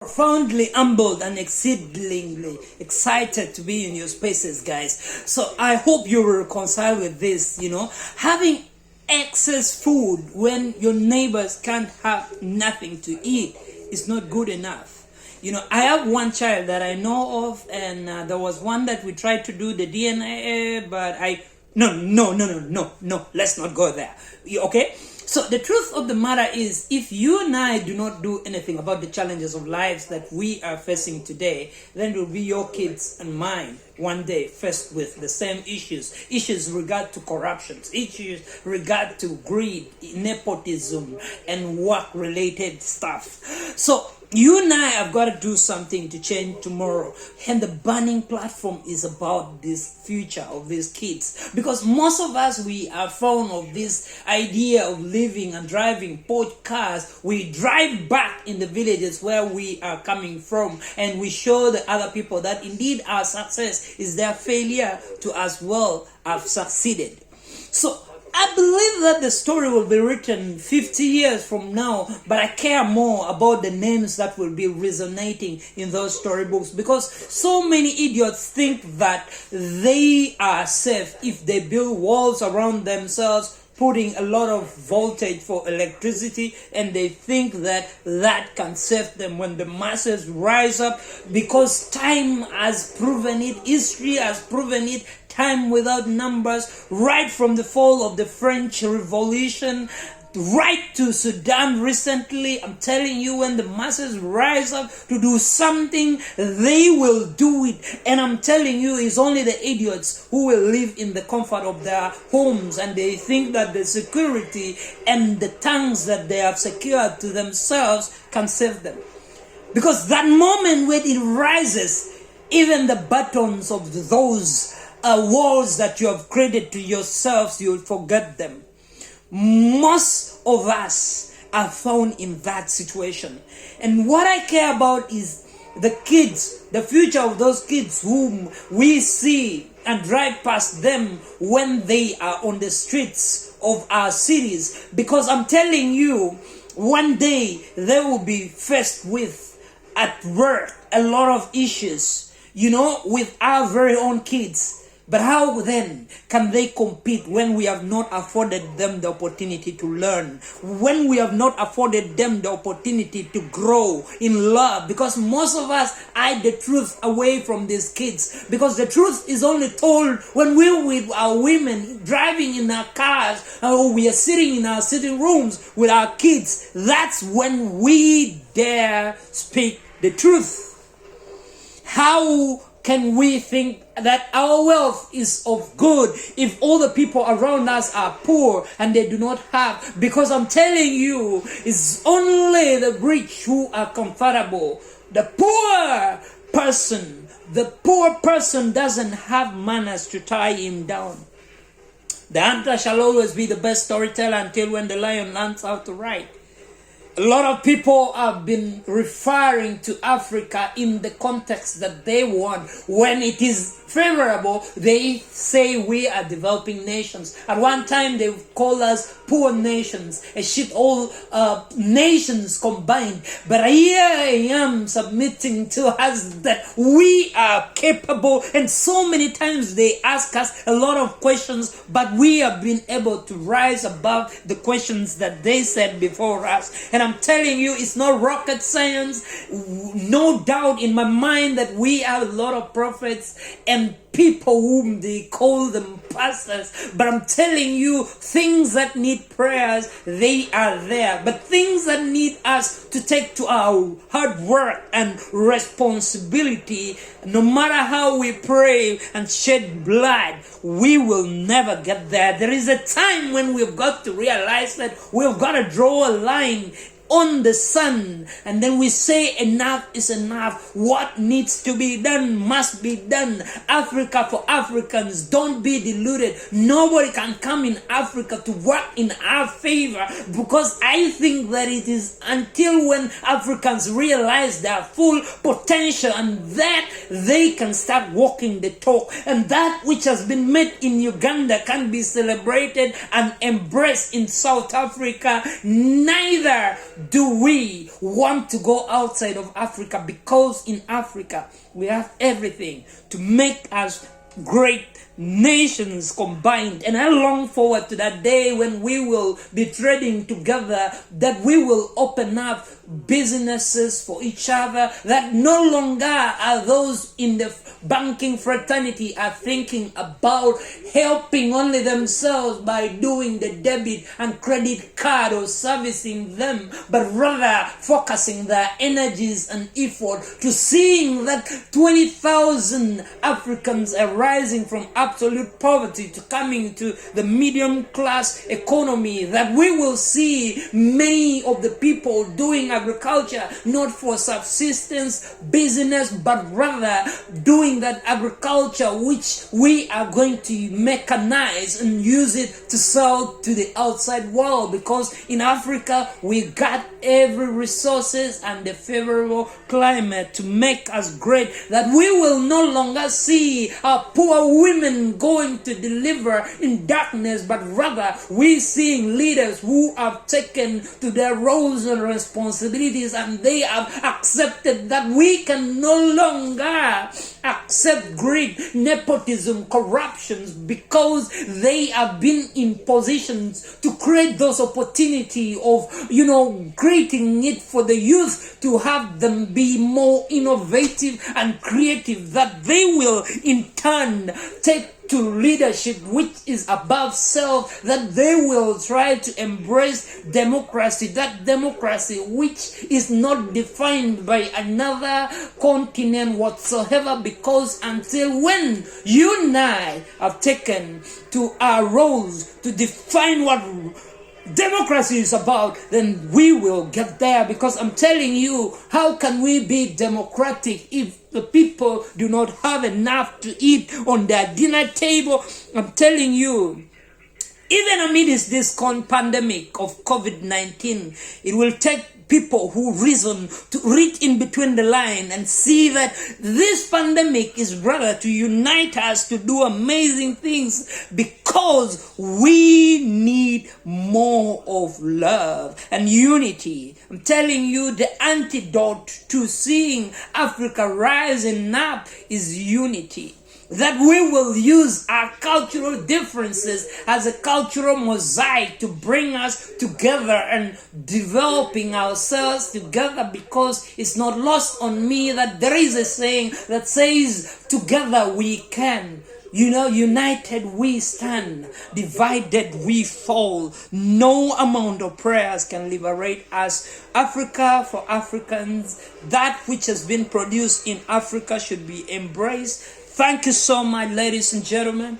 Profoundly humbled and exceedingly excited to be in your spaces, guys. So I hope you will reconcile with this. Having excess food when your neighbors can't have nothing to eat is not good enough. I have one child that I know of, and there was one that we tried to do the DNA, but no, let's not go there. Okay? So the truth of the matter is, if you and I do not do anything about the challenges of lives that we are facing today, then it will be your kids and mine one day faced with the same issues regard to corruption, issues regard to greed, nepotism, and work-related stuff. So you and I have got to do something to change tomorrow. And the burning platform is about this future of these kids. Because most of us, we are fond of this idea of living and driving Porsche cars. We drive back in the villages where we are coming from, and we show the other people that indeed our success is their failure to as well have succeeded. So I believe that the story will be written 50 years from now, but I care more about the names that will be resonating in those storybooks, because so many idiots think that they are safe if they build walls around themselves, putting a lot of voltage for electricity, and they think that that can save them when the masses rise up, because time has proven it, history has proven it, time without numbers, right from the fall of the French Revolution, right to Sudan recently. I'm telling you, when the masses rise up to do something, they will do it. And I'm telling you, it's only the idiots who will live in the comfort of their homes, and they think that the security and the tanks that they have secured to themselves can save them. Because that moment when it rises, even the buttons of those walls that you have created to yourselves, you'll forget them. Most of us are found in that situation. And what I care about is the kids, the future of those kids whom we see and drive past them when they are on the streets of our cities. Because I'm telling you, one day they will be faced with, at work, a lot of issues, with our very own kids. But how then can they compete when we have not afforded them the opportunity to learn? When we have not afforded them the opportunity to grow in love? Because most of us hide the truth away from these kids. Because the truth is only told when we're with our women, driving in our cars, or we are sitting in our sitting rooms with our kids. That's when we dare speak the truth. How can we think that our wealth is of good if all the people around us are poor and they do not have? Because I'm telling you, it's only the rich who are comfortable. The poor person doesn't have manners to tie him down. The hunter shall always be the best storyteller until when the lion learns how to write. A lot of people have been referring to Africa in the context that they want. When it is favorable, they say we are developing nations. At one time, they called us poor nations, all nations combined. But here I am submitting to us that we are capable. And so many times they ask us a lot of questions, but we have been able to rise above the questions that they said before us. And I'm telling you, it's not rocket science. No doubt in my mind that we have a lot of prophets and people whom they call them pastors. But I'm telling you, things that need prayers, they are there. But things that need us to take to our hard work and responsibility, no matter how we pray and shed blood, we will never get there. There is a time when we've got to realize that we've got to draw a line on the sun, and then we say enough is enough. What needs to be done must be done. Africa for Africans, don't be deluded. Nobody can come in Africa to work in our favor, because I think that it is until when Africans realize their full potential and that they can start walking the talk, and that which has been made in Uganda can be celebrated and embraced in South Africa. Neither do we want to go outside of Africa? Because in Africa, we have everything to make us great nations combined. And I long forward to that day when we will be trading together, that we will open up businesses for each other, that no longer are those in the banking fraternity are thinking about helping only themselves by doing the debit and credit card or servicing them, but rather focusing their energies and effort to seeing that 20,000 Africans are rising from absolute poverty to coming to the medium class economy, that we will see many of the people doing agriculture not for subsistence business, but rather doing that agriculture which we are going to mechanize and use it to sell to the outside world. Because in Africa we got every resources and the favorable climate to make us great, that we will no longer see our poor women going to deliver in darkness, but rather we seeing leaders who have taken to their roles and responsibilities, and they have accepted that we can no longer accept greed, nepotism, corruptions, because they have been in positions to create those opportunity of, creating it for the youth to have them be more innovative and creative, that they will in turn take to leadership which is above self, that they will try to embrace democracy, that democracy which is not defined by another continent whatsoever, because until when you and I have taken to our roles to define what democracy is about, then we will get there. Because I'm telling you, how can we be democratic if the people do not have enough to eat on their dinner table? I'm telling you, even amidst this pandemic of COVID-19, it will take people who reason to read in between the line and see that this pandemic is rather to unite us to do amazing things, because we need more of love and unity. I'm telling you, the antidote to seeing Africa rising up is unity. That we will use our cultural differences as a cultural mosaic to bring us together and developing ourselves together, because it's not lost on me that there is a saying that says, together we can. United we stand, divided we fall. No amount of prayers can liberate us. Africa for Africans, that which has been produced in Africa should be embraced. Thank you so much, ladies and gentlemen.